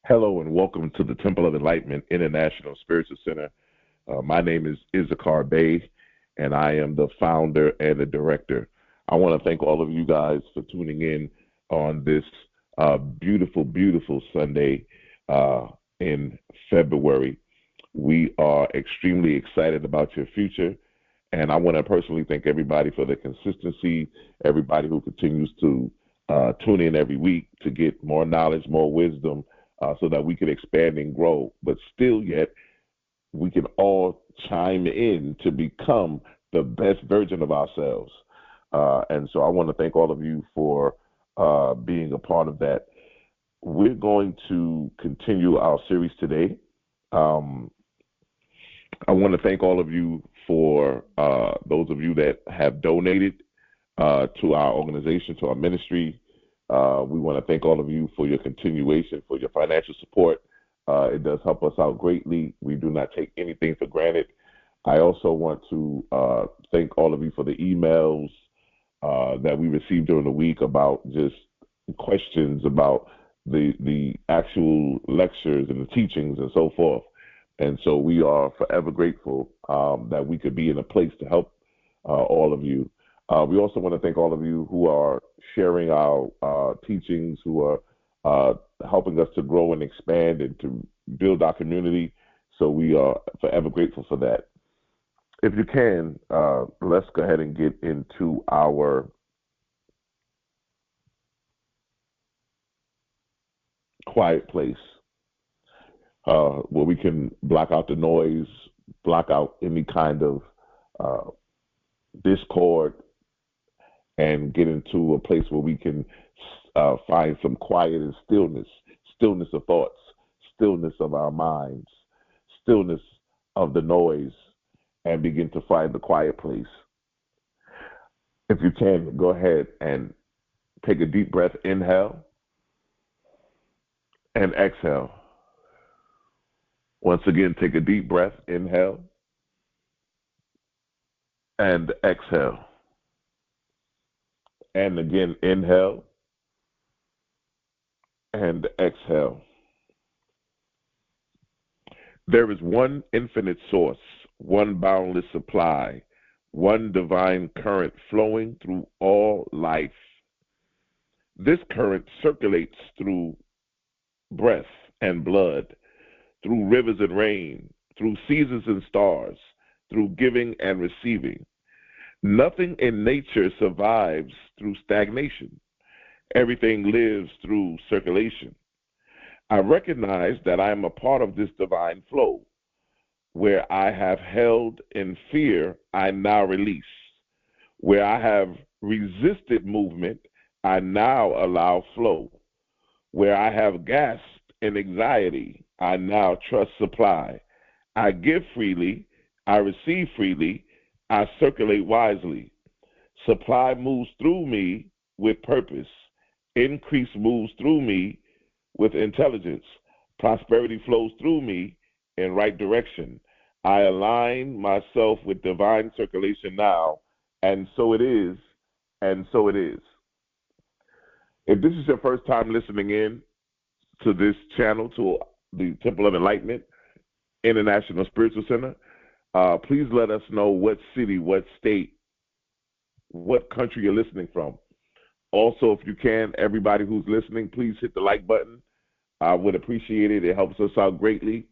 Hello and welcome to the Temple of Enlightenment International Spiritual Center. My name is Issachar Bey, and I am the founder and the director. I want to thank all of you guys for tuning in on this beautiful, beautiful Sunday in February. We are extremely excited about your future, and I want to personally thank everybody for the consistency, everybody who continues to tune in every week to get more knowledge, more wisdom, so that we can expand and grow, but still yet we can all chime in to become the best version of ourselves. And so I want to thank all of you for being a part of that. We're going to continue our series today. I want to thank all of you for those of you that have donated to our organization, to our ministry. We want to thank all of you for your continuation, for your financial support. It does help us out greatly. We do not take anything for granted. I also want to thank all of you for the emails that we received during the week about just questions about the actual lectures and the teachings and so forth. And so we are forever grateful that we could be in a place to help all of you. We also want to thank all of you who are sharing our teachings, who are helping us to grow and expand and to build our community. So we are forever grateful for that. If you can, let's go ahead and get into our quiet place where we can block out the noise, block out any kind of discord, and get into a place where we can find some quiet and stillness of thoughts, stillness of our minds, stillness of the noise, and begin to find the quiet place. If you can, go ahead and take a deep breath, inhale, and exhale. Once again, take a deep breath, inhale, and exhale. And again, inhale and exhale. There is one infinite source, one boundless supply, one divine current flowing through all life. This current circulates through breath and blood, through rivers and rain, through seasons and stars, through giving and receiving. Nothing in nature survives through stagnation. Everything lives through circulation. I recognize that I am a part of this divine flow. Where I have held in fear, I now release. Where I have resisted movement, I now allow flow. Where I have gasped in anxiety, I now trust supply. I give freely, I receive freely, I circulate wisely. Supply moves through me with purpose. Increase moves through me with intelligence. Prosperity flows through me in right direction. I align myself with divine circulation now, and so it is, and so it is. If this is your first time listening in to this channel, to the Temple of Enlightenment International Spiritual Center, please let us know what city, what state, what country you're listening from. Also, if you can, everybody who's listening, please hit the like button. I would appreciate it. It helps us out greatly.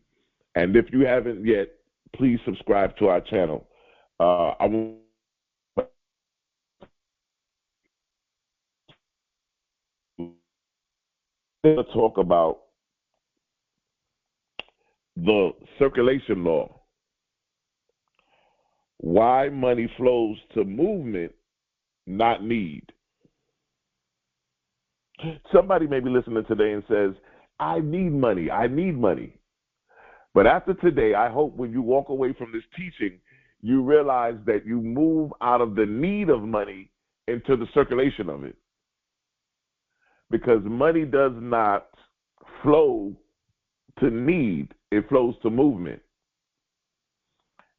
And if you haven't yet, please subscribe to our channel. I want to talk about the circulation law. Why money flows to movement, not need. Somebody may be listening today and says, I need money. I need money. But after today, I hope when you walk away from this teaching, you realize that you move out of the need of money into the circulation of it. Because money does not flow to need, it flows to movement.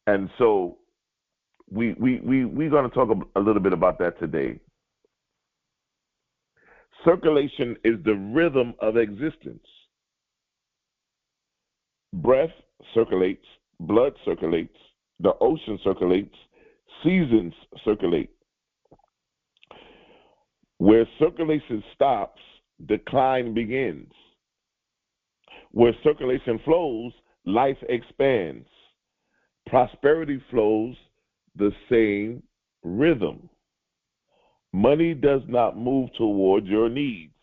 And so we're going to talk a little bit about that today. Circulation is the rhythm of existence. Breath circulates, blood circulates, the ocean circulates, seasons circulate. Where circulation stops, decline begins. Where circulation flows, life expands. Prosperity flows the same rhythm. Money does not move towards your needs.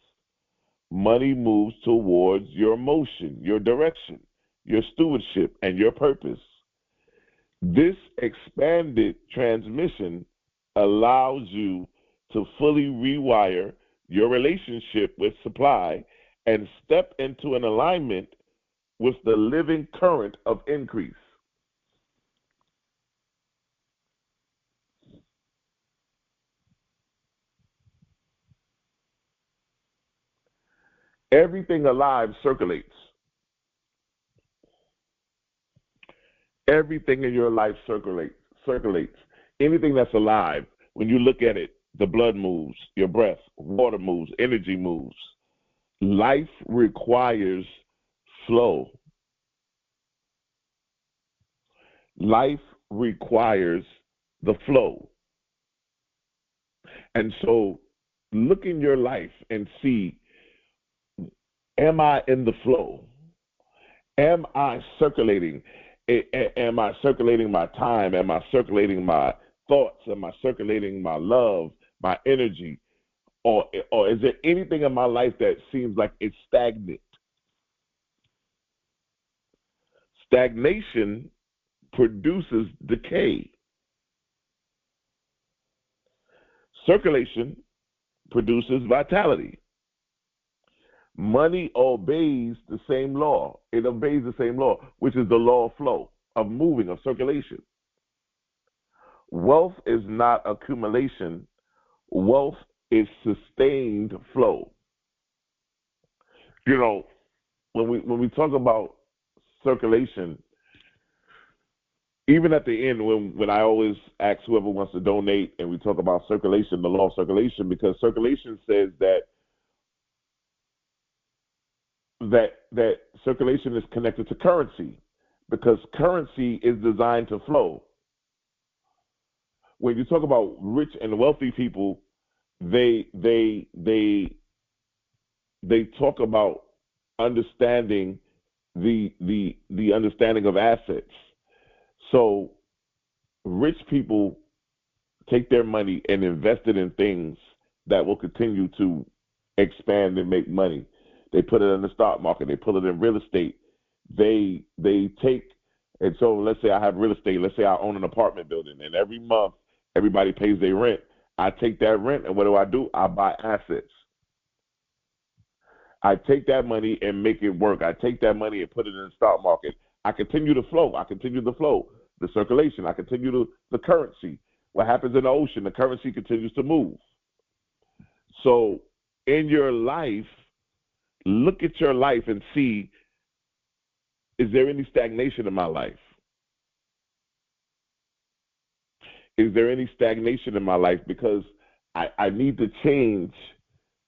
Money moves towards your motion, your direction, your stewardship, and your purpose. This expanded transmission allows you to fully rewire your relationship with supply and step into an alignment with the living current of increase. Everything alive circulates. Everything in your life circulates. Anything that's alive, when you look at it, the blood moves, your breath, water moves, energy moves. Life requires flow. Life requires the flow. And so look in your life and see, am I in the flow? Am I circulating? Am I circulating my time? Am I circulating my thoughts? Am I circulating my love, my energy? Or is there anything in my life that seems like it's stagnant? Stagnation produces decay. Circulation produces vitality. Money obeys the same law. It obeys the same law, which is the law of flow, of moving, of circulation. Wealth is not accumulation. Wealth is sustained flow. You know, when we talk about circulation, even at the end, when I always ask whoever wants to donate, and we talk about circulation, the law of circulation, because circulation says that circulation is connected to currency, because currency is designed to flow. When you talk about rich and wealthy people, they talk about understanding the understanding of assets. So rich people take their money and invest it in things that will continue to expand and make money. They put it in the stock market. They put it in real estate. They take, and so let's say I have real estate. Let's say I own an apartment building, and every month everybody pays their rent. I take that rent, and what do? I buy assets. I take that money and make it work. I take that money and put it in the stock market. I continue to flow. I continue to flow. The circulation. I continue to the currency. What happens in the ocean? The currency continues to move. So in your life, look at your life and see, is there any stagnation in my life? Is there any stagnation in my life? Because I need to change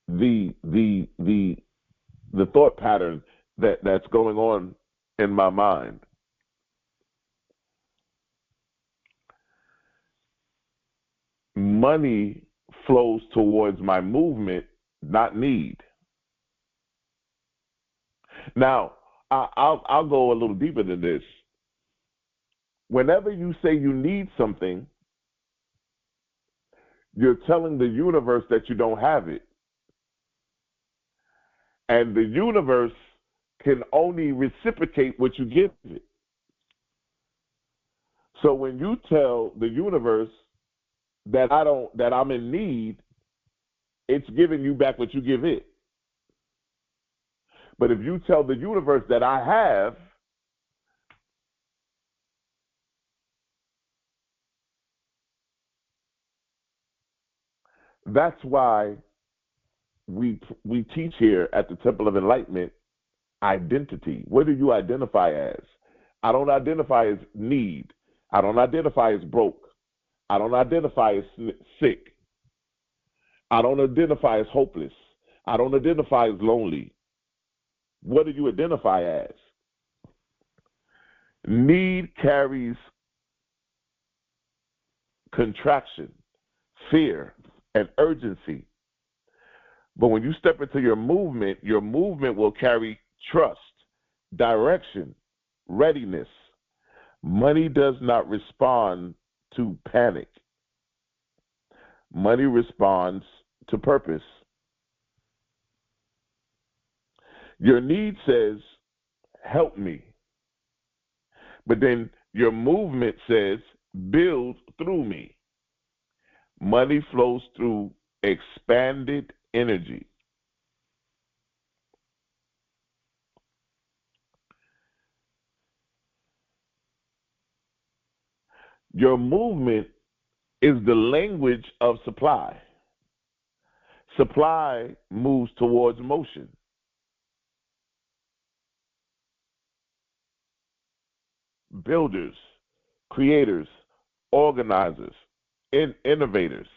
the thought pattern that's going on in my mind. Money flows towards my movement, not need. Now, I'll go a little deeper than this. Whenever you say you need something, you're telling the universe that you don't have it. And the universe can only reciprocate what you give it. So when you tell the universe that I'm in need, it's giving you back what you give it. But if you tell the universe that I have, that's why we teach here at the Temple of Enlightenment identity. What do you identify as? I don't identify as need. I don't identify as broke. I don't identify as sick. I don't identify as hopeless. I don't identify as lonely. What do you identify as? Need carries contraction, fear, and urgency. But when you step into your movement will carry trust, direction, readiness. Money does not respond to panic. Money responds to purpose. Your need says, help me. But then your movement says, build through me. Money flows through expanded energy. Your movement is the language of supply. Supply moves towards motion. Builders, creators, organizers, innovators.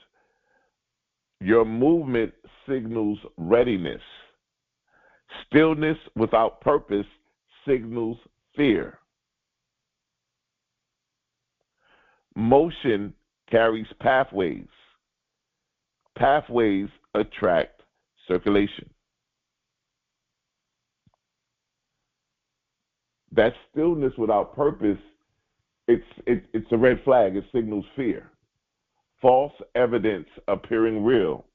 Your movement signals readiness. Stillness without purpose signals fear. Motion carries pathways. Pathways attract circulation. That stillness without purpose, it's a red flag. It signals fear. False evidence appearing real,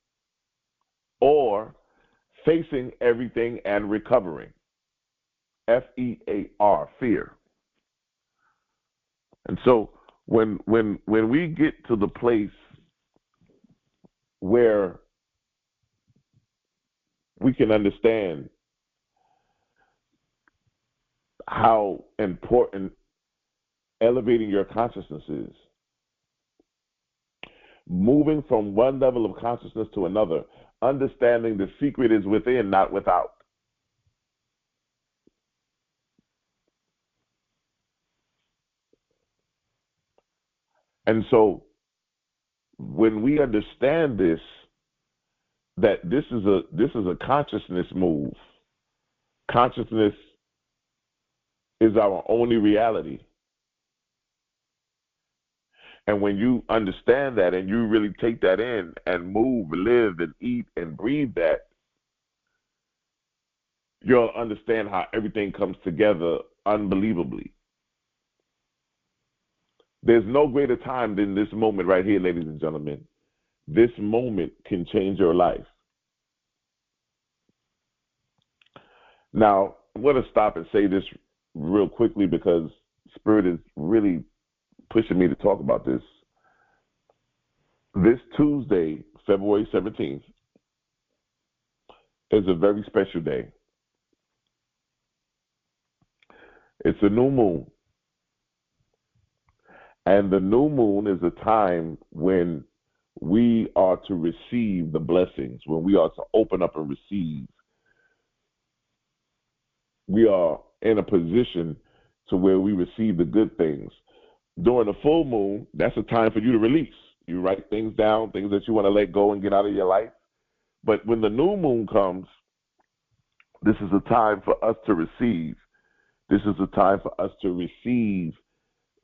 or facing everything and recovering. FEAR, fear. And so when we get to the place where we can understand how important elevating your consciousness is, moving from one level of consciousness to another, understanding the secret is within, not without. And so when we understand this, that this is a consciousness move. Consciousness is our only reality. And when you understand that and you really take that in and move, live, and eat and breathe that, you'll understand how everything comes together unbelievably. There's no greater time than this moment right here, ladies and gentlemen. This moment can change your life. Now, I'm going to stop and say this real quickly because Spirit is really pushing me to talk about this. This Tuesday, February 17th, is a very special day. It's a new moon. And the new moon is a time when we are to receive the blessings, when we are to open up and receive. We are in a position to where we receive the good things. During the full moon, that's a time for you to release. You write things down, things that you want to let go and get out of your life. But when the new moon comes, this is a time for us to receive. This is a time for us to receive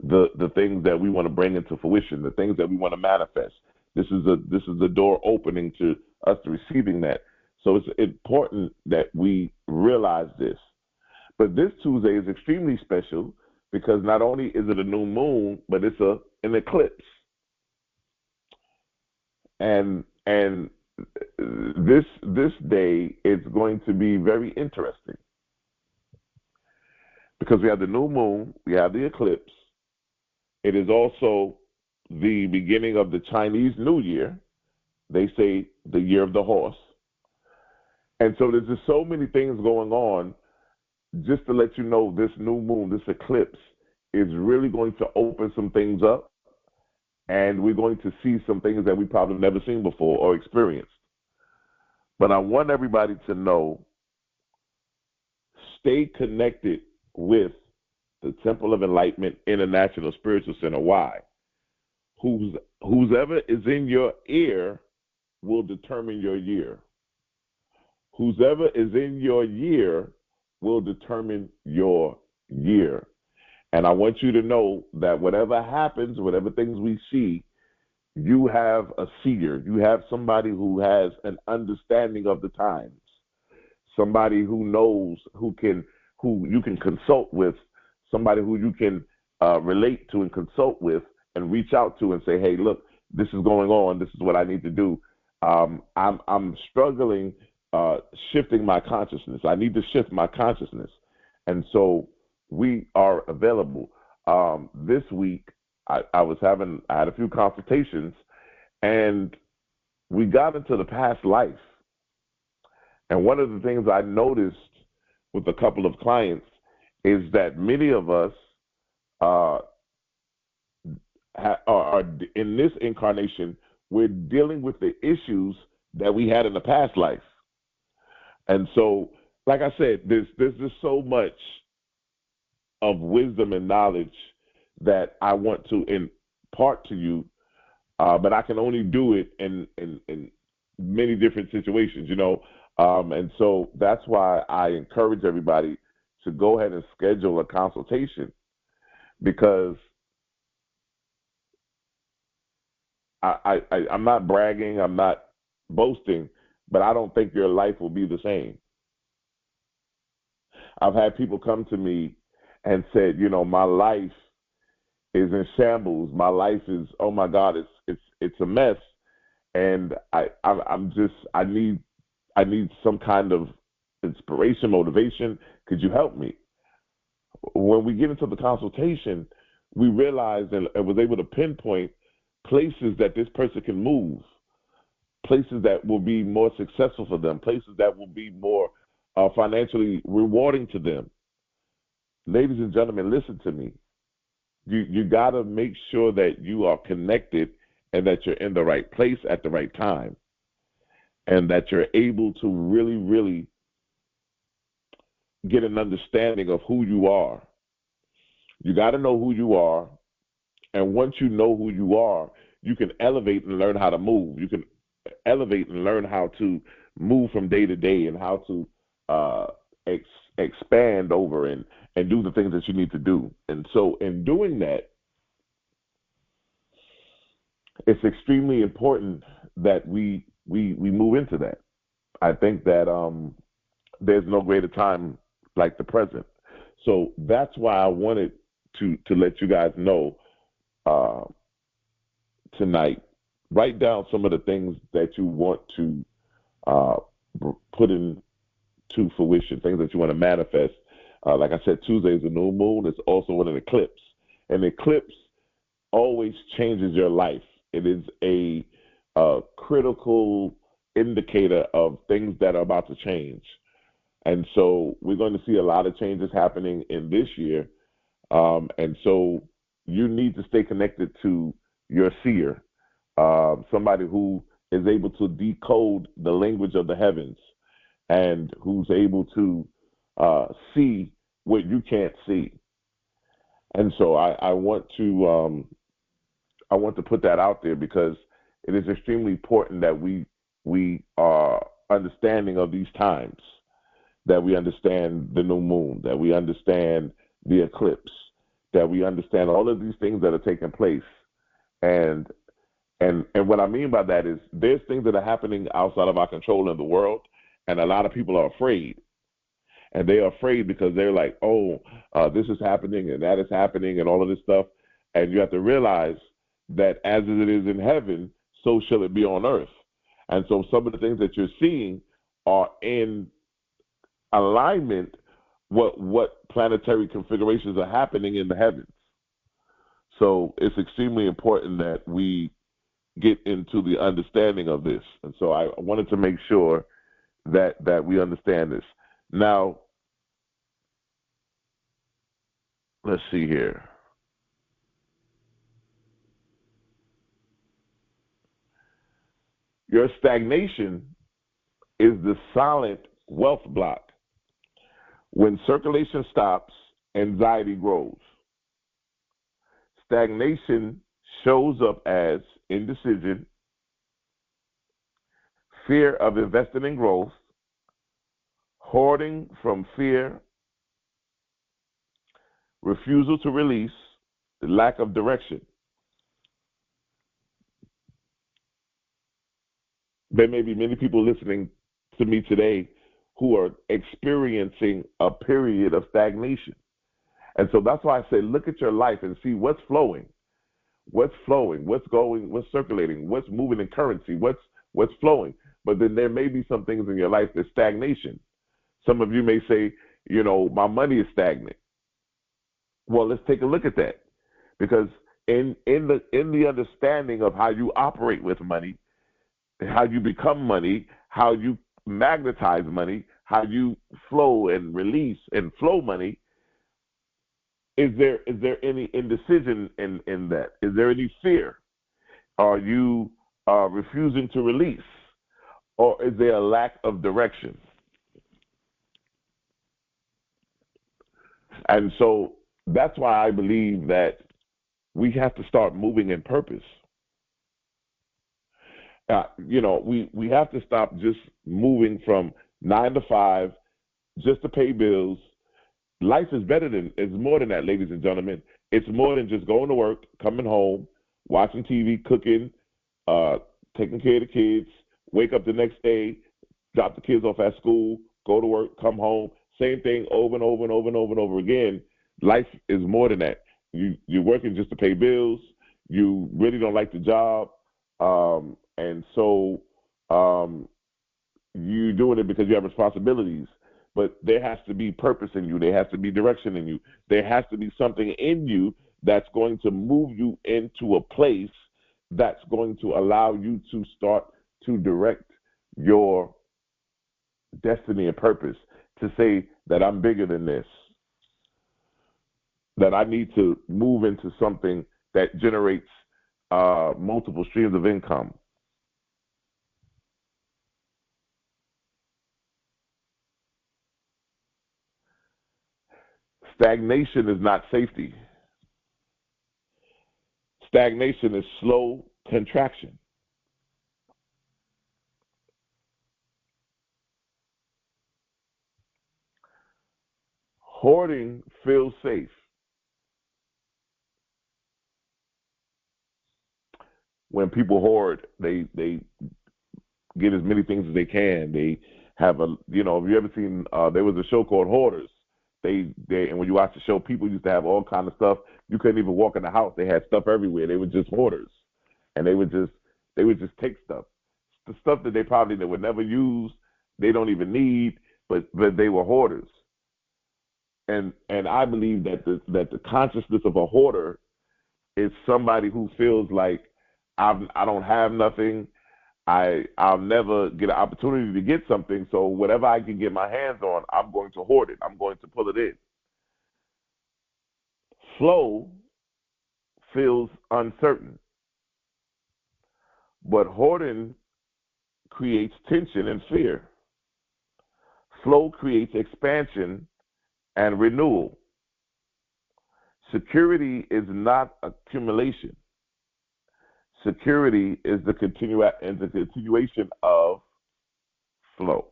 the things that we want to bring into fruition, the things that we want to manifest. This is the door opening to us receiving that. So it's important that we realize this. But this Tuesday is extremely special because not only is it a new moon, but it's an eclipse. And this day is going to be very interesting because we have the new moon, we have the eclipse. It is also the beginning of the Chinese New Year. They say the year of the horse. And so there's just so many things going on. Just to let you know, this new moon, this eclipse, is really going to open some things up. And we're going to see some things that we probably never seen before or experienced. But I want everybody to know, stay connected with the Temple of Enlightenment International Spiritual Center. Why? Whoever is in your ear will determine your year. Whoever is in your year will determine your year. And I want you to know that whatever happens, whatever things we see, you have a seer. You have somebody who has an understanding of the times, somebody who knows, who you can consult with, somebody who you can relate to and consult with and reach out to and say, hey, look, this is going on. This is what I need to do. I'm struggling shifting my consciousness. I need to shift my consciousness. And so we are available. This week, I had a few consultations, and we got into the past life. And one of the things I noticed with a couple of clients is that many of us are in this incarnation, we're dealing with the issues that we had in the past life. And so, like I said, there's just so much of wisdom and knowledge that I want to impart to you, but I can only do it in many different situations, and so that's why I encourage everybody to go ahead and schedule a consultation, because I'm not bragging, I'm not boasting, but I don't think your life will be the same. I've had people come to me and said, my life is in shambles. My life is, oh my God, it's a mess, and I need some kind of inspiration, motivation. Could you help me? When we get into the consultation, we realized and was able to pinpoint places that this person can move, places that will be more successful for them, places that will be more financially rewarding to them. Ladies and gentlemen, listen to me. You got to make sure that you are connected and that you're in the right place at the right time, and that you're able to really, really get an understanding of who you are. You got to know who you are, and once you know who you are, you can elevate and learn how to move. You can elevate and learn how to move from day to day, and how to expand over and do the things that you need to do. And so in doing that, it's extremely important that we move into that. I think that there's no greater time like the present. So that's why I wanted to let you guys know tonight. Write down some of the things that you want to put into fruition, things that you want to manifest. Like I said, Tuesday is a new moon. It's also an eclipse. An eclipse always changes your life. It is a critical indicator of things that are about to change. And so we're going to see a lot of changes happening in this year. And so you need to stay connected to your seer, somebody who is able to decode the language of the heavens and who's able to see what you can't see. And so I want to put that out there, because it is extremely important that we are understanding of these times, that we understand the new moon, that we understand the eclipse, that we understand all of these things that are taking place. And what I mean by that is there's things that are happening outside of our control in the world, and a lot of people are afraid. And they are afraid because they're like, this is happening and that is happening and all of this stuff. And you have to realize that as it is in heaven, so shall it be on earth. And so some of the things that you're seeing are in alignment with what planetary configurations are happening in the heavens. So it's extremely important that we get into the understanding of this. And so I wanted to make sure that we understand this. Now, let's see here. Your stagnation is the silent wealth block. When circulation stops, anxiety grows. Stagnation shows up as indecision, fear of investing in growth, hoarding from fear, refusal to release, the lack of direction. There may be many people listening to me today who are experiencing a period of stagnation. And so that's why I say look at your life and see what's flowing, what's going, what's circulating, what's moving in currency, what's flowing. But then there may be some things in your life that's stagnation. Some of you may say, my money is stagnant. Well, let's take a look at that, because in the understanding of how you operate with money, how you become money, how you magnetize money, how you flow and release and flow money, is there any indecision in that? Is there any fear? Are you refusing to release? Or is there a lack of direction? And so that's why I believe that we have to start moving in purpose. We have to stop just moving from 9 to 5 just to pay bills. Life is it's more than that, ladies and gentlemen. It's more than just going to work, coming home, watching TV, cooking, taking care of the kids, wake up the next day, drop the kids off at school, go to work, come home, same thing over and over and over and over and over again. Life is more than that. You're working just to pay bills. You really don't like the job. And so you're doing it because you have responsibilities. But there has to be purpose in you. There has to be direction in you. There has to be something in you that's going to move you into a place that's going to allow you to start to direct your destiny and purpose, to say that I'm bigger than this, that I need to move into something that generates multiple streams of income. Stagnation is not safety. Stagnation is slow contraction. Hoarding feels safe. When people hoard, they get as many things as they can. They have have you ever seen? There was a show called Hoarders. And when you watch the show, people used to have all kind of stuff. You couldn't even walk in the house. They had stuff everywhere. They were just hoarders, and they would just take stuff, the stuff that they would never use. They don't even need, but they were hoarders. And I believe that the consciousness of a hoarder is somebody who feels like I don't have nothing. I'll never get an opportunity to get something, so whatever I can get my hands on, I'm going to hoard it. I'm going to pull it in. Flow feels uncertain, but hoarding creates tension and fear. Flow creates expansion and renewal. Security is not accumulation. Security is the continuation of flow.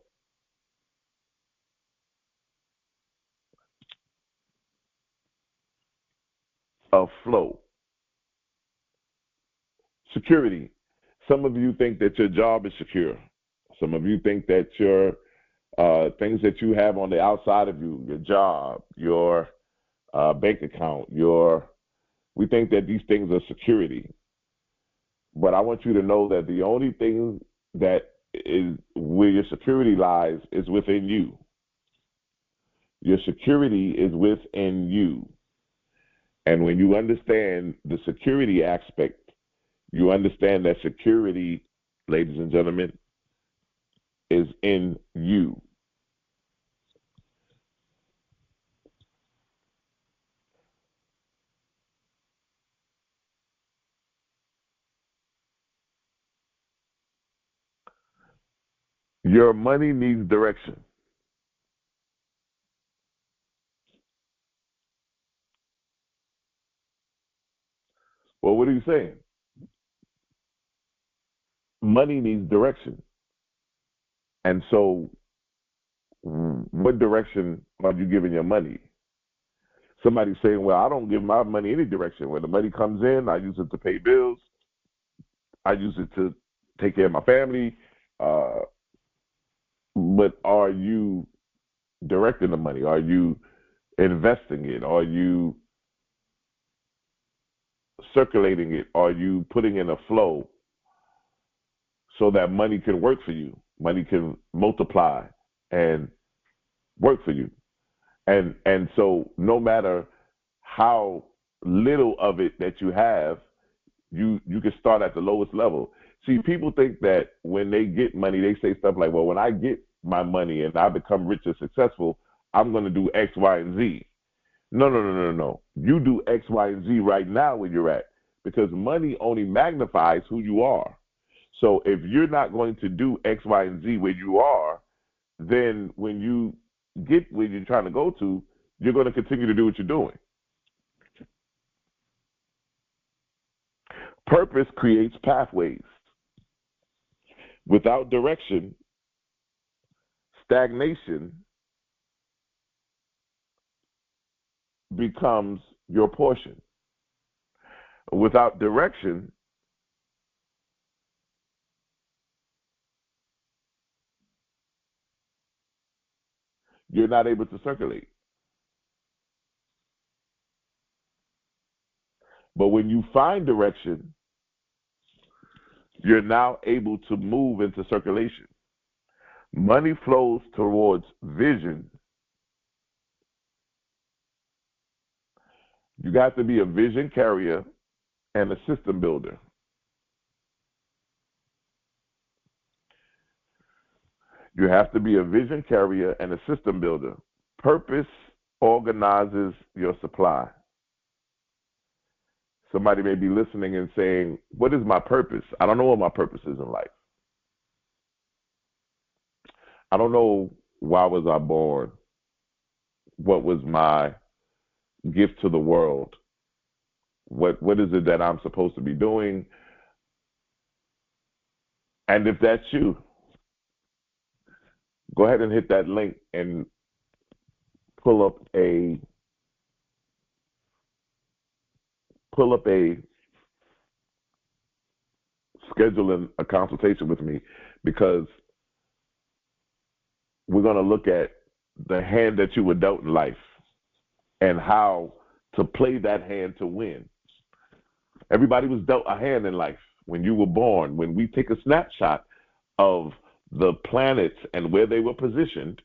Of flow. Security. Some of you think that your job is secure. Some of you think that your things that you have on the outside of you, your job, your bank account, we think that these things are security. But I want you to know that the only thing that is where your security lies is within you. Your security is within you. And when you understand the security aspect, you understand that security, ladies and gentlemen, is in you. Your money needs direction. Well, what are you saying? Money needs direction. And so, what direction are you giving your money? Somebody's saying, well, I don't give my money any direction. When the money comes in, I use it to pay bills. I use it to take care of my family. But are you directing the money? Are you investing it? Are you circulating it? Are you putting in a flow so that money can work for you? Money can multiply and work for you. And so no matter how little of it that you have, you can start at the lowest level. See, people think that when they get money, they say stuff like, well, when I get my money and I become rich and successful, I'm going to do X, Y, and Z. No. You do X, Y, and Z right now where you're at, because money only magnifies who you are. So if you're not going to do X, Y, and Z where you are, then when you get where you're trying to go to, you're going to continue to do what you're doing. Purpose creates pathways. Without direction, stagnation becomes your portion. Without direction, you're not able to circulate. But when you find direction, you're now able to move into circulation. Money flows towards vision. You got to be a vision carrier and a system builder. You have to be a vision carrier and a system builder. Purpose organizes your supply. Somebody may be listening and saying, what is my purpose? I don't know what my purpose is in life. I don't know, why was I born? What was my gift to the world? What is it that I'm supposed to be doing? And if that's you, go ahead and hit that link and pull up a scheduling a consultation with me, because we're going to look at the hand that you were dealt in life and how to play that hand to win. Everybody was dealt a hand in life when you were born. When we take a snapshot of the planets and where they were positioned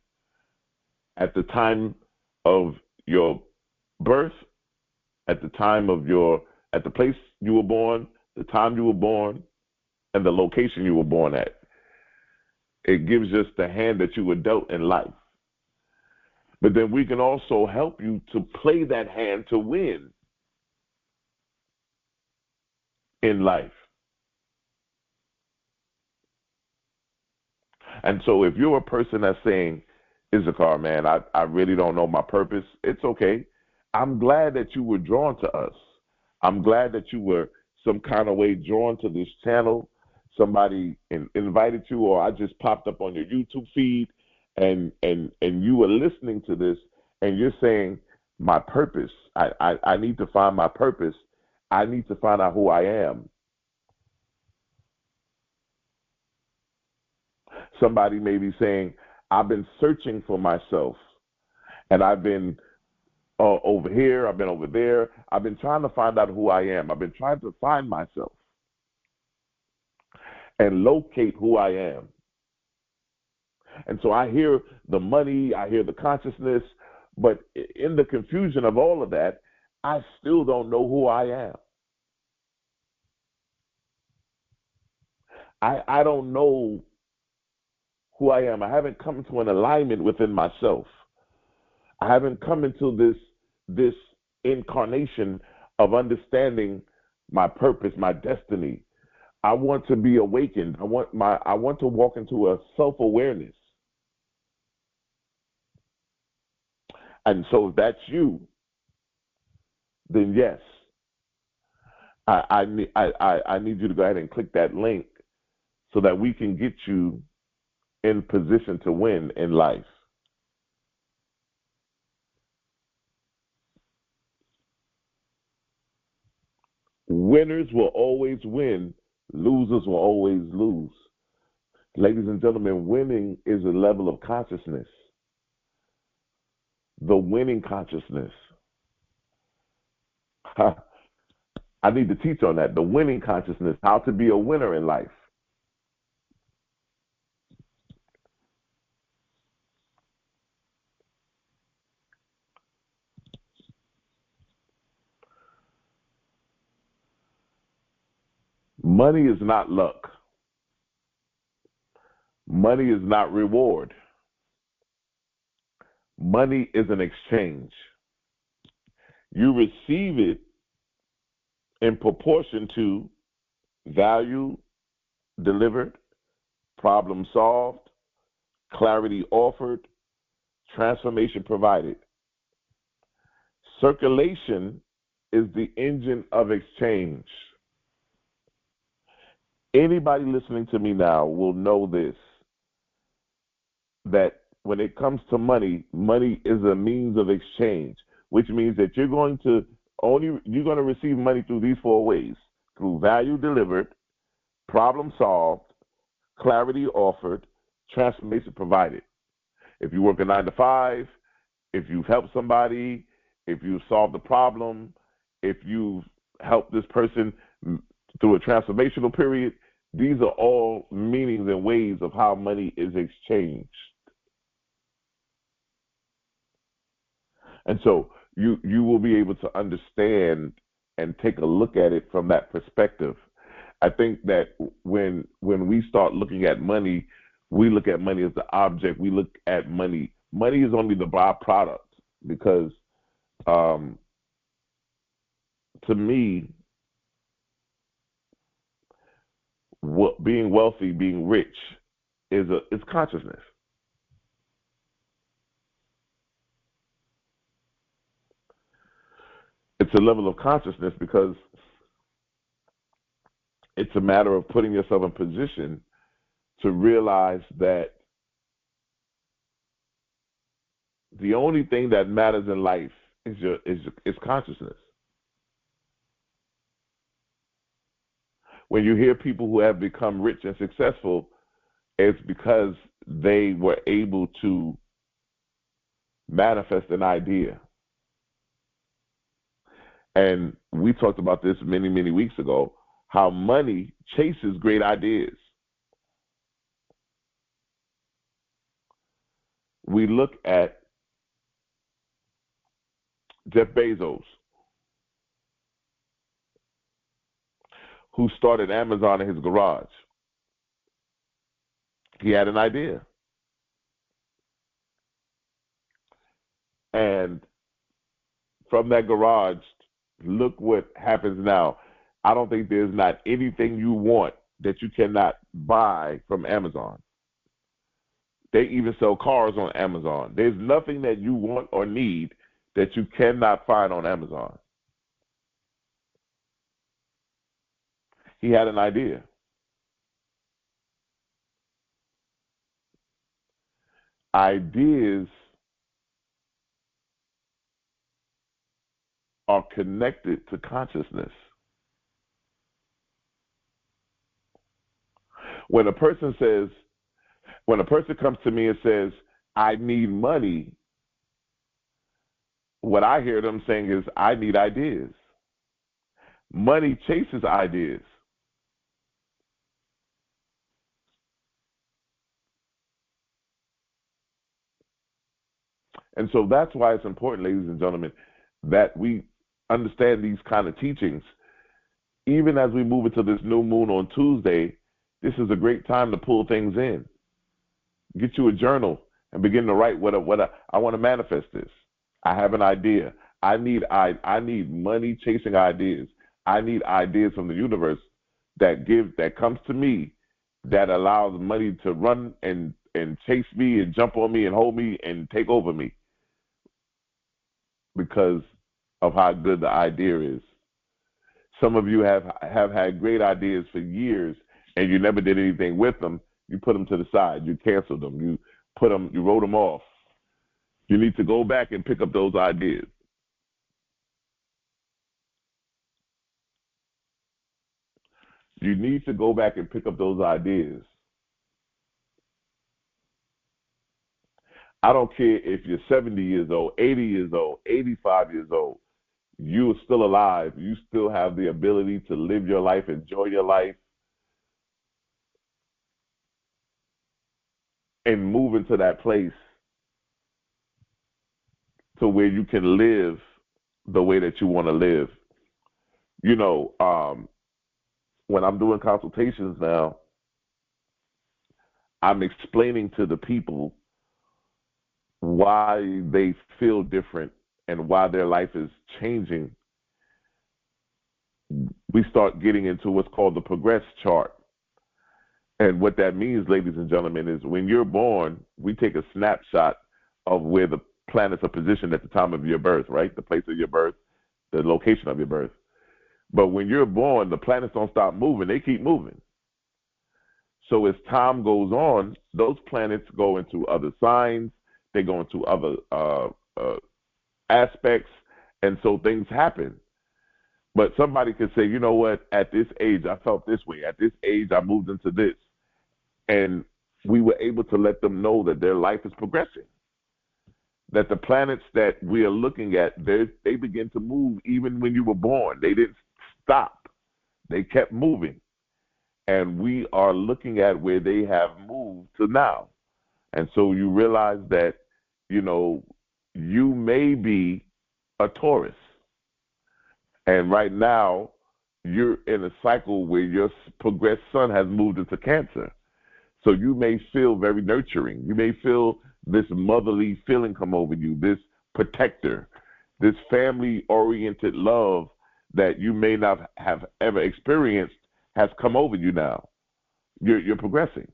at the time of your birth, at the place you were born, the time you were born, and the location you were born at. It gives us the hand that you were dealt in life. But then we can also help you to play that hand to win in life. And so if you're a person that's saying, Issachar, man, I really don't know my purpose, it's okay. I'm glad that you were drawn to us. I'm glad that you were some kind of way drawn to this channel. Somebody invited you, or I just popped up on your YouTube feed, and you were listening to this, and you're saying, my purpose, I need to find my purpose. I need to find out who I am. Somebody may be saying, I've been searching for myself, and I've been over here, I've been over there. I've been trying to find out who I am. I've been trying to find myself and locate who I am. And so I hear the money, I hear the consciousness, but in the confusion of all of that, I still don't know who I am. I don't know who I am. I haven't come to an alignment within myself. I haven't come into this incarnation of understanding my purpose, my destiny. I want to be awakened. I want to walk into a self-awareness. And so if that's you, then yes, I need you to go ahead and click that link so that we can get you in position to win in life. Winners will always win. Losers will always lose. Ladies and gentlemen, winning is a level of consciousness. The winning consciousness. I need to teach on that. The winning consciousness, how to be a winner in life. Money is not luck. Money is not reward. Money is an exchange. You receive it in proportion to value delivered, problem solved, clarity offered, transformation provided. Circulation is the engine of exchange. Anybody listening to me now will know this, that when it comes to money, money is a means of exchange, which means that you're going to receive money through these four ways: through value delivered, problem solved, clarity offered, transformation provided. If you work a 9 to 5, if you've helped somebody, if you've solved a problem, if you've helped this person through a transformational period, these are all meanings and ways of how money is exchanged. And so you will be able to understand and take a look at it from that perspective. I think that when we start looking at money, we look at money as the object. We look at money. Money is only the byproduct, because to me, being wealthy, being rich, is consciousness. It's a level of consciousness because it's a matter of putting yourself in position to realize that the only thing that matters in life is consciousness. When you hear people who have become rich and successful, it's because they were able to manifest an idea. And we talked about this many, many weeks ago, how money chases great ideas. We look at Jeff Bezos, who started Amazon in his garage. He had an idea. And from that garage, look what happens now. I don't think there's not anything you want that you cannot buy from Amazon. They even sell cars on Amazon. There's nothing that you want or need that you cannot find on Amazon. He had an idea. Ideas are connected to consciousness. When a person comes to me and says, I need money, what I hear them saying is, I need ideas. Money chases ideas. And so that's why it's important, ladies and gentlemen, that we understand these kind of teachings. Even as we move into this new moon on Tuesday, this is a great time to pull things in. Get you a journal and begin to write I want to manifest this. I have an idea. I need money chasing ideas. I need ideas from the universe that comes to me, that allows money to run and chase me and jump on me and hold me and take over me, because of how good the idea is. Some of you have had great ideas for years and you never did anything with them. You put them to the side. You canceled them. You wrote them off. You need to go back and pick up those ideas. You need to go back and pick up those ideas. I don't care if you're 70 years old, 80 years old, 85 years old. You're still alive. You still have the ability to live your life, enjoy your life, and move into that place to where you can live the way that you want to live. You know, when I'm doing consultations now, I'm explaining to the people why they feel different and why their life is changing. We start getting into what's called the progress chart. And what that means, ladies and gentlemen, is when you're born, we take a snapshot of where the planets are positioned at the time of your birth, right? The place of your birth, the location of your birth. But when you're born, the planets don't stop moving. They keep moving. So as time goes on, those planets go into other signs. They go into other aspects. And so things happen. But somebody could say, you know what, at this age, I felt this way. At this age, I moved into this. And we were able to let them know that their life is progressing. That the planets that we are looking at, they begin to move even when you were born. They didn't stop. They kept moving. And we are looking at where they have moved to now. And so you realize that, you know, you may be a Taurus. And right now, you're in a cycle where your progressed sun has moved into Cancer. So you may feel very nurturing. You may feel this motherly feeling come over you, this protector, this family-oriented love that you may not have ever experienced has come over you now. You're progressing.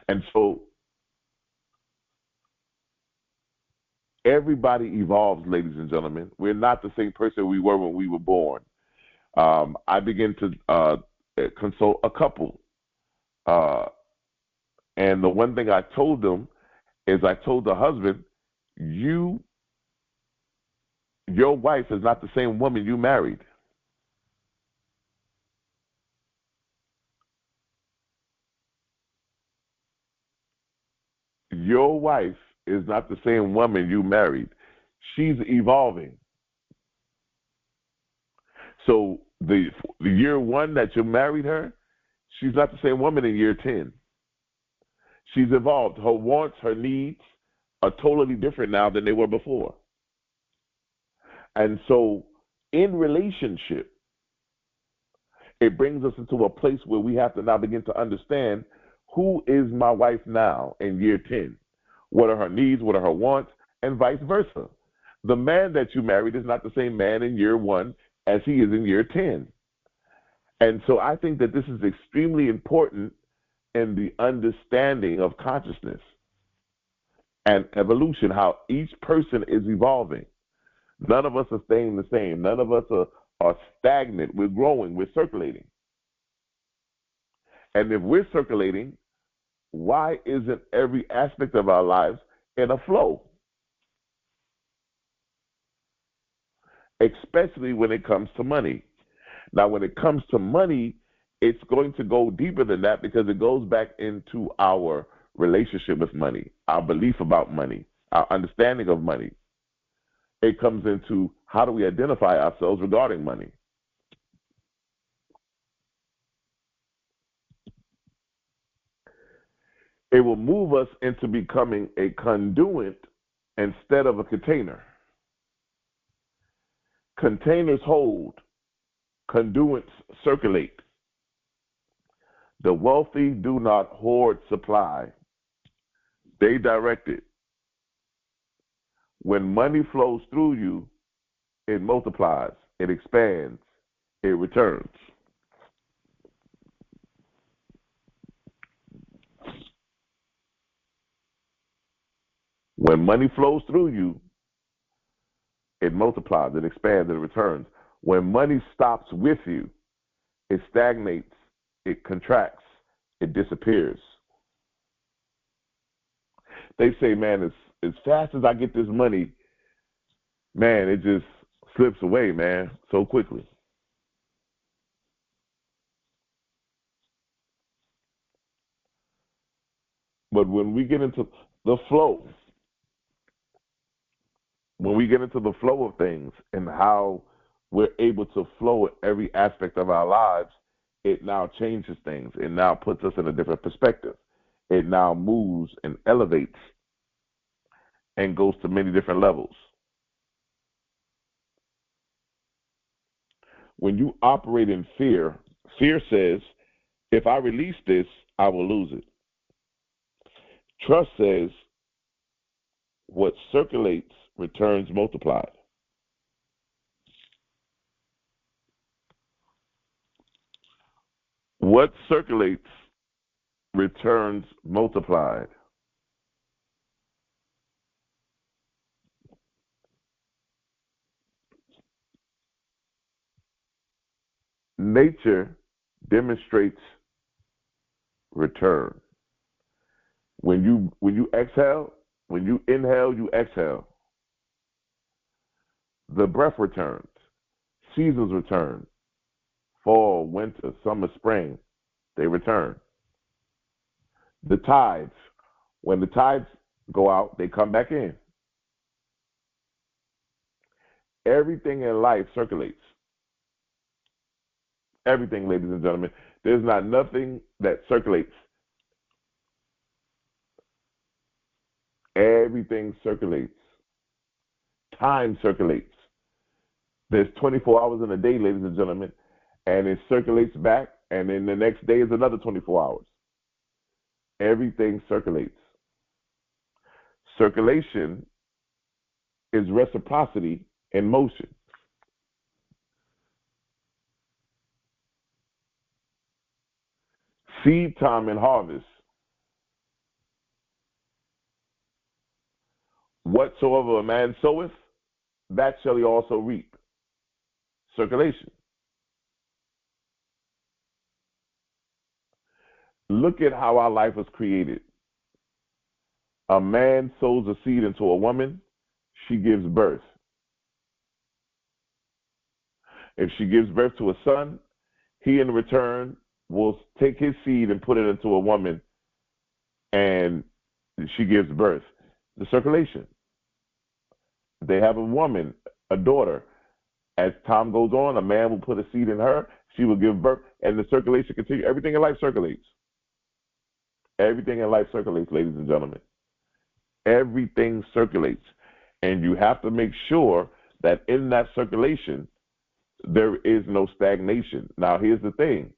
And so everybody evolves, ladies and gentlemen. We're not the same person we were when we were born. I began to consult a couple. And the one thing I told them is I told the husband, your wife is not the same woman you married. Your wife is not the same woman you married. She's evolving. So the year one that you married her, she's not the same woman in year 10. She's evolved. Her wants, her needs are totally different now than they were before. And so in relationship, it brings us into a place where we have to now begin to understand who is my wife now in year 10? What are her needs? What are her wants? And vice versa. The man that you married is not the same man in year 1 as he is in year 10. And so I think that this is extremely important in the understanding of consciousness and evolution, how each person is evolving. None of us are staying the same. None of us are stagnant. We're growing. We're circulating. And if we're circulating, why isn't every aspect of our lives in a flow? Especially when it comes to money. Now, when it comes to money, it's going to go deeper than that because it goes back into our relationship with money, our belief about money, our understanding of money. It comes into how do we identify ourselves regarding money. It will move us into becoming a conduit instead of a container. Containers hold, conduits circulate. The wealthy do not hoard supply, they direct it. When money flows through you, it multiplies, it expands, it returns. When money flows through you, it multiplies, it expands, it returns. When money stops with you, it stagnates, it contracts, it disappears. They say, man, as fast as I get this money, man, it just slips away, man, so quickly. But when we get into the flow, when we get into the flow of things and how we're able to flow every aspect of our lives, it now changes things. It now puts us in a different perspective. It now moves and elevates and goes to many different levels. When you operate in fear, fear says, if I release this, I will lose it. Trust says, what circulates returns multiplied. What circulates returns multiplied. Nature demonstrates return. When you exhale, when you inhale, you exhale. The breath returns. Seasons return. Fall, winter, summer, spring, they return. The tides, when the tides go out, they come back in. Everything in life circulates. Everything, ladies and gentlemen. There's not nothing that circulates. Everything circulates. Time circulates. There's 24 hours in a day, ladies and gentlemen, and it circulates back, and then the next day is another 24 hours. Everything circulates. Circulation is reciprocity in motion. Seed time and harvest. Whatsoever a man soweth, that shall he also reap. Circulation. Look at how our life was created. A man sows a seed into a woman, she gives birth. If she gives birth to a son, he in return will take his seed and put it into a woman, and she gives birth. The circulation. They have a woman, a daughter. As time goes on, a man will put a seed in her, she will give birth, and the circulation continues. Everything in life circulates. Everything in life circulates, ladies and gentlemen. Everything circulates. And you have to make sure that in that circulation, there is no stagnation. Now, here's the thing.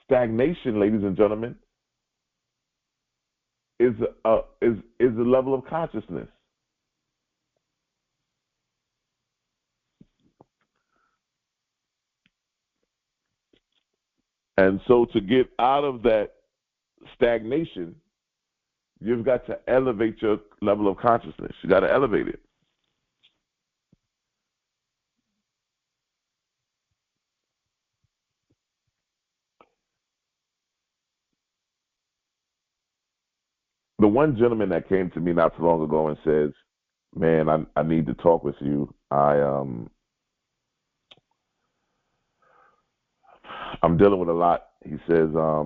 Stagnation, ladies and gentlemen, is a level of consciousness. And so to get out of that stagnation, you've got to elevate your level of consciousness. You got to elevate it. The one gentleman that came to me not too long ago and says, "Man, I need to talk with you. I'm dealing with a lot." He says, I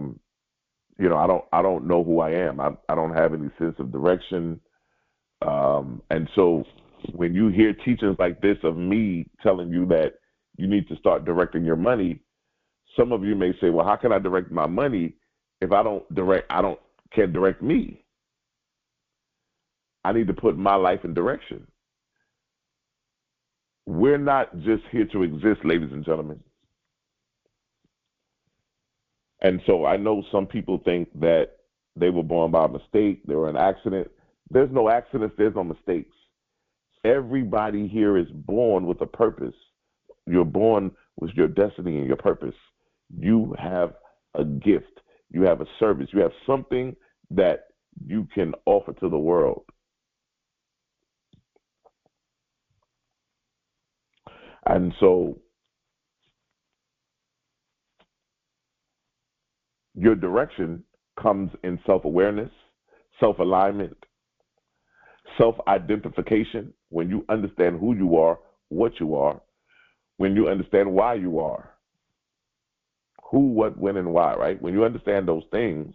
don't know who I am. I don't have any sense of direction. And so when you hear teachings like this of me telling you that you need to start directing your money, some of you may say, well, how can I direct my money if can't direct me? I need to put my life in direction. We're not just here to exist, ladies and gentlemen. And so I know some people think that they were born by mistake, they were an accident. There's no accidents, there's no mistakes. Everybody here is born with a purpose. You're born with your destiny and your purpose. You have a gift. You have a service. You have something that you can offer to the world. And so your direction comes in self-awareness, self-alignment, self-identification. When you understand who you are, what you are, when you understand why you are, who, what, when, and why, right? When you understand those things,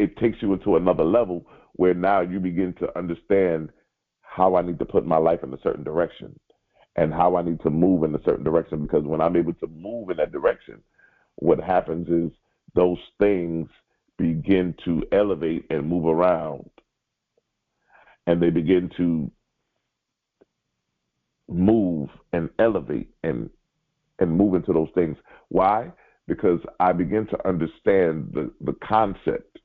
it takes you into another level where now you begin to understand how I need to put my life in a certain direction and how I need to move in a certain direction. Because when I'm able to move in that direction, what happens is those things begin to elevate and move around, and they begin to move and elevate and move into those things. Why? Because I begin to understand the concept.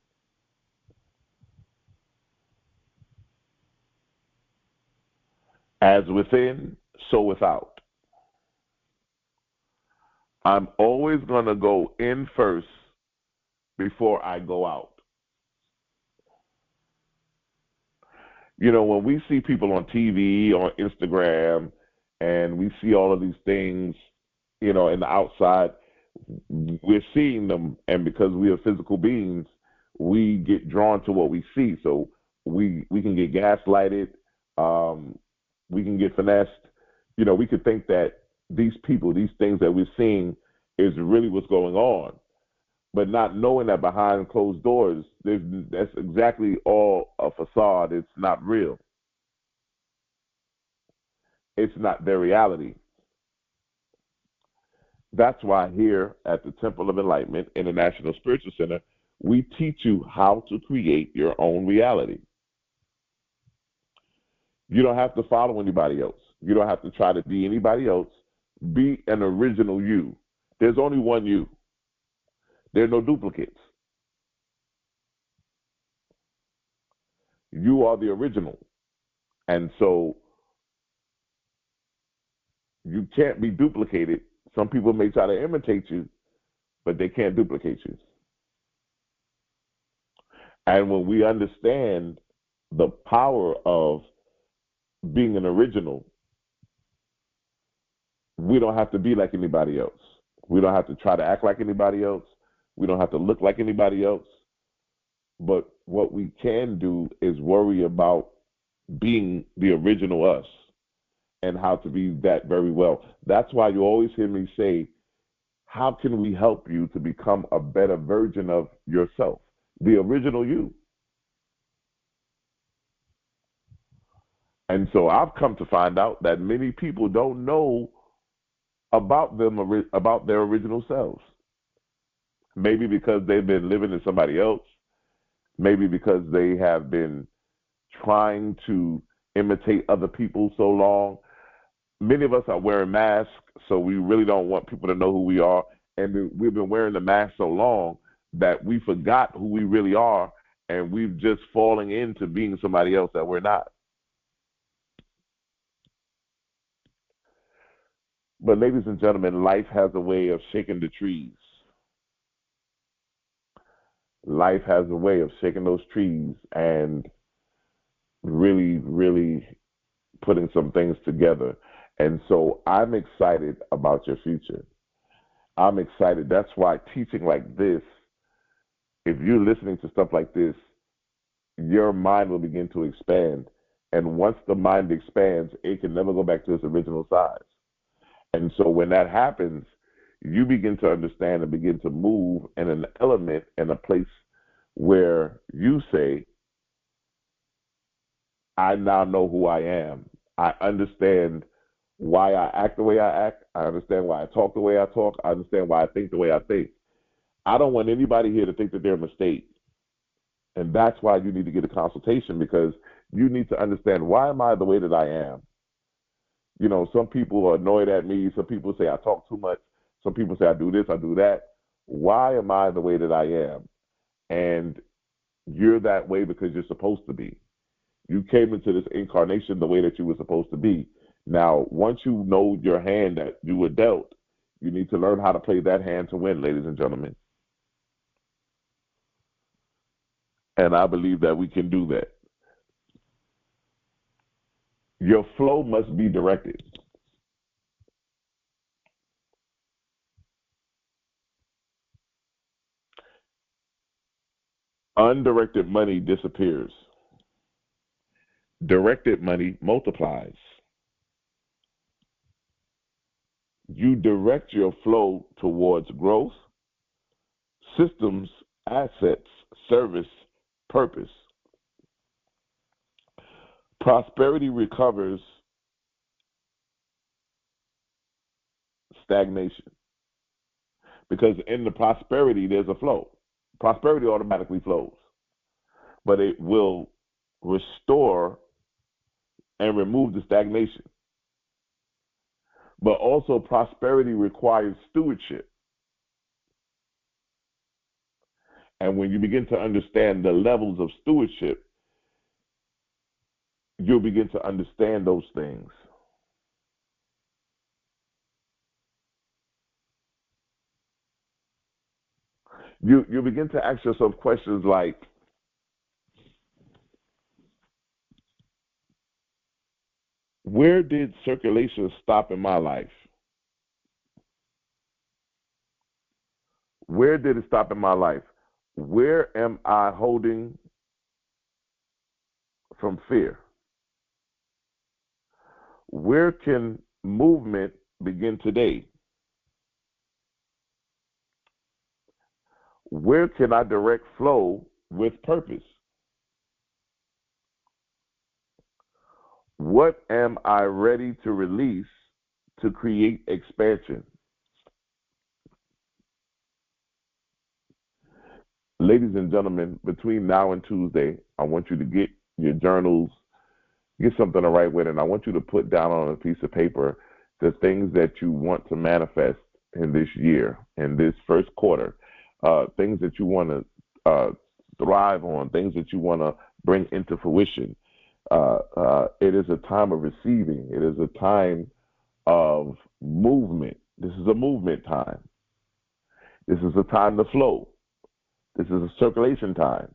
As within, so without. I'm always going to go in first before I go out. You know, when we see people on TV, on Instagram, and we see all of these things, you know, in the outside, we're seeing them, and because we are physical beings, we get drawn to what we see. So we can get gaslighted, we can get finessed. You know, we could think that these people, these things that we're seeing, is really what's going on, but not knowing that behind closed doors, that's exactly all a facade. It's not real. It's not their reality. That's why here at the Temple of Enlightenment International Spiritual Center, we teach you how to create your own reality. You don't have to follow anybody else. You don't have to try to be anybody else. Be an original you. There's only one you. There are no duplicates. You are the original. And so you can't be duplicated. Some people may try to imitate you, but they can't duplicate you. And when we understand the power of being an original, we don't have to be like anybody else. We don't have to try to act like anybody else. We don't have to look like anybody else. But what we can do is worry about being the original us and how to be that very well. That's why you always hear me say, how can we help you to become a better version of yourself, the original you? And so I've come to find out that many people don't know about their original selves. Maybe because they've been living in somebody else. Maybe because they have been trying to imitate other people so long. Many of us are wearing masks, so we really don't want people to know who we are. And we've been wearing the mask so long that we forgot who we really are, and we've just fallen into being somebody else that we're not. But ladies and gentlemen, life has a way of shaking the trees. Life has a way of shaking those trees and really, really putting some things together. And so I'm excited about your future. I'm excited. That's why teaching like this, if you're listening to stuff like this, your mind will begin to expand. And once the mind expands, it can never go back to its original size. And so when that happens, you begin to understand and begin to move in an element in a place where you say, I now know who I am. I understand why I act the way I act. I understand why I talk the way I talk. I understand why I think the way I think. I don't want anybody here to think that they're a mistake. And that's why you need to get a consultation, because you need to understand, why am I the way that I am? You know, some people are annoyed at me. Some people say I talk too much. Some people say I do this, I do that. Why am I the way that I am? And you're that way because you're supposed to be. You came into this incarnation the way that you were supposed to be. Now, once you know your hand that you were dealt, you need to learn how to play that hand to win, ladies and gentlemen. And I believe that we can do that. Your flow must be directed. Undirected money disappears. Directed money multiplies. You direct your flow towards growth, systems, assets, service, purpose. Prosperity recovers stagnation because in the prosperity there's a flow. Prosperity automatically flows, but it will restore and remove the stagnation. But also, prosperity requires stewardship. And when you begin to understand the levels of stewardship, you'll begin to understand those things. You begin to ask yourself questions like, where did circulation stop in my life? Where did it stop in my life? Where am I holding from fear? Where can movement begin today? Where can I direct flow with purpose? What am I ready to release to create expansion? Ladies and gentlemen, between now and Tuesday, I want you to get your journals, get something to write with, and I want you to put down on a piece of paper the things that you want to manifest in this year, in this first quarter, things that you want to thrive on, things that you want to bring into fruition. It is a time of receiving. It is a time of movement. This is a movement time. This is a time to flow. This is a circulation time.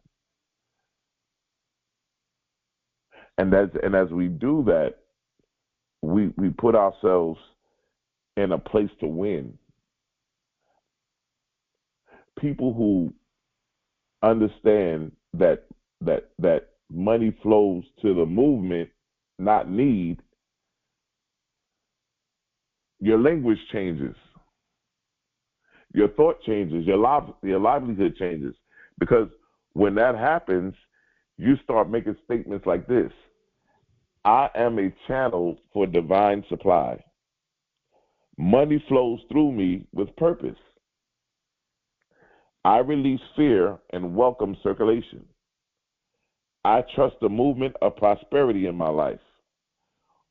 And as we do that, we put ourselves in a place to win. People who understand that money flows to the movement, not need, your language changes. Your thought changes, your livelihood changes. Because when that happens, you start making statements like this: I am a channel for divine supply. Money flows through me with purpose. I release fear and welcome circulation. I trust the movement of prosperity in my life.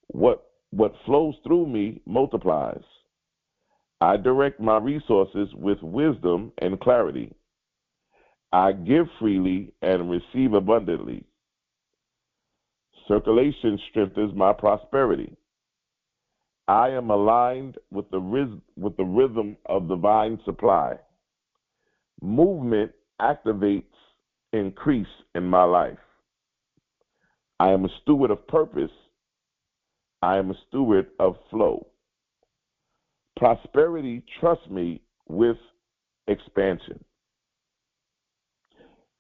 What flows through me multiplies. I direct my resources with wisdom and clarity. I give freely and receive abundantly. Circulation strengthens my prosperity. I am aligned with the rhythm of divine supply. Movement activates increase in my life. I am a steward of purpose. I am a steward of flow. Prosperity trusts me with expansion.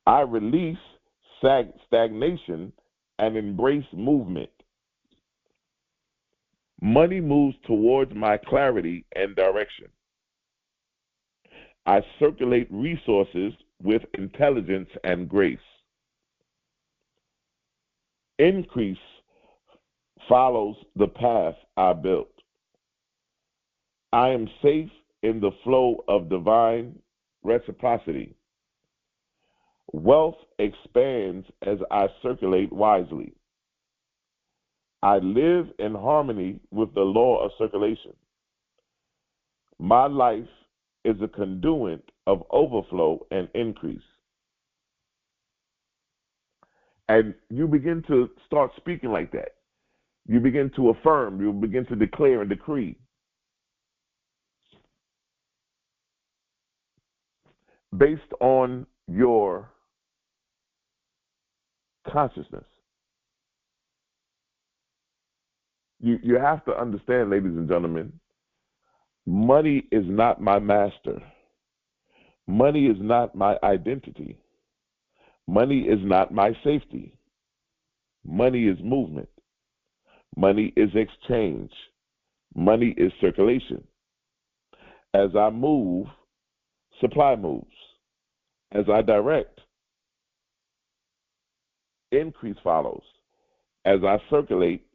I release stagnation and embrace movement. Money moves towards my clarity and direction. I circulate resources with intelligence and grace. Increase follows the path I built. I am safe in the flow of divine reciprocity. Wealth expands as I circulate wisely. I live in harmony with the law of circulation. My life is a conduit of overflow and increase. And you begin to start speaking like that. You begin to affirm, you begin to declare and decree. Based on your consciousness. You have to understand, ladies and gentlemen, money is not my master. Money is not my identity. Money is not my safety. Money is movement. Money is exchange. Money is circulation. As I move, supply moves. As I direct, increase follows. As I circulate,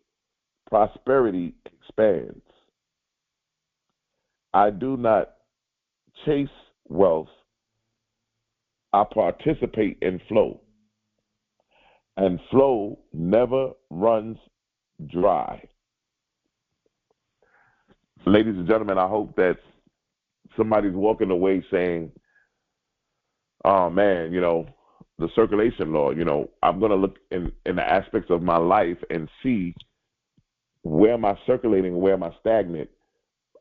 prosperity expands. I do not chase wealth, I participate in flow. And flow never runs dry. Ladies and gentlemen, I hope that somebody's walking away saying, oh man, the circulation law, I'm going to look in the aspects of my life and see where am I circulating, where am I stagnant.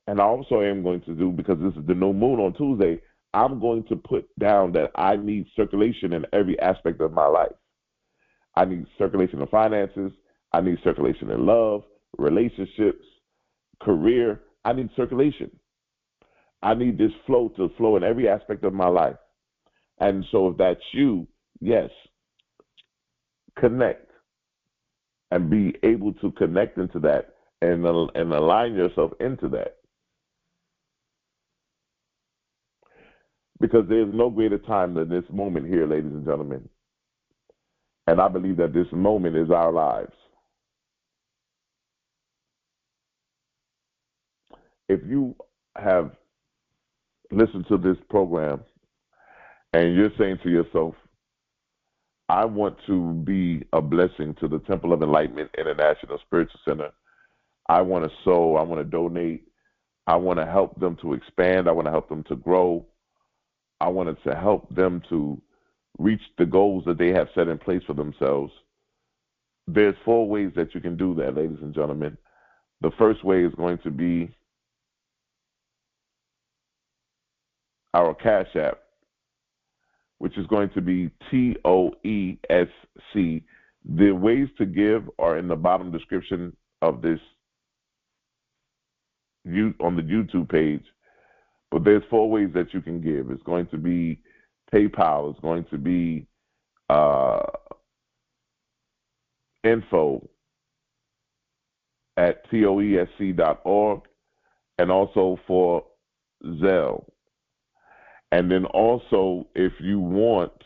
And I also am going to do, because this is the new moon on Tuesday, I'm going to put down that I need circulation in every aspect of my life. I need circulation in finances. I need circulation in love, relationships, career. I need circulation. I need this flow to flow in every aspect of my life. And so if that's you, yes, connect and be able to connect into that and align yourself into that. Because there's no greater time than this moment here, ladies and gentlemen. And I believe that this moment is our lives. If you have listened to this program and you're saying to yourself, I want to be a blessing to the Temple of Enlightenment International Spiritual Center. I want to sow. I want to donate. I want to help them to expand. I want to help them to grow. I wanted to help them to reach the goals that they have set in place for themselves. There's 4 ways that you can do that, ladies and gentlemen. The first way is going to be our Cash App, which is going to be TOESC. The ways to give are in the bottom description of this on the YouTube page. But there's 4 ways that you can give. It's going to be PayPal. It's going to be info@toesc.org, and also for Zelle. And then also, if you want,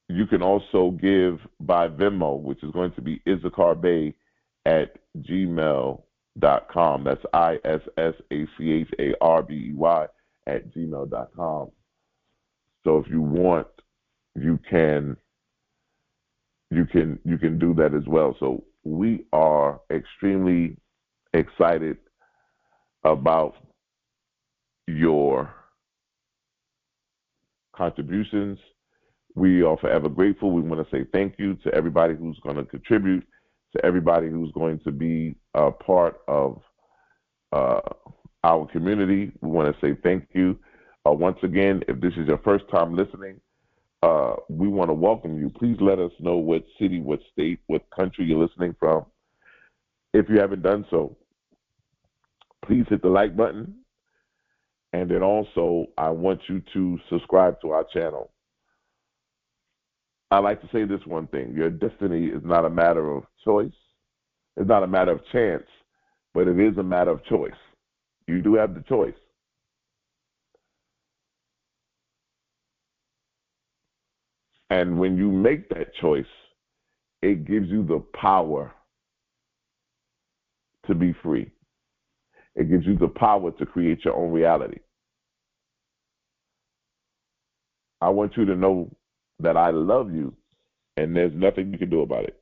you can also give by Venmo, which is going to be Issachar Bey at gmail.com. That's ISSACHARBEY at gmail.com. So if you want, you can do that as well. So we are extremely excited about your contributions. We are forever grateful. We want to say thank you to everybody who's going to contribute, to everybody who's going to be a part of our community. We want to say thank you. Once again, if this is your first time listening, we want to welcome you. Please let us know what city, what state, what country you're listening from. If you haven't done so, please hit the like button. And then also, I want you to subscribe to our channel. I like to say this one thing. Your destiny is not a matter of choice. It's not a matter of chance, but it is a matter of choice. You do have the choice. And when you make that choice, it gives you the power to be free. It gives you the power to create your own reality. I want you to know that I love you, and there's nothing you can do about it.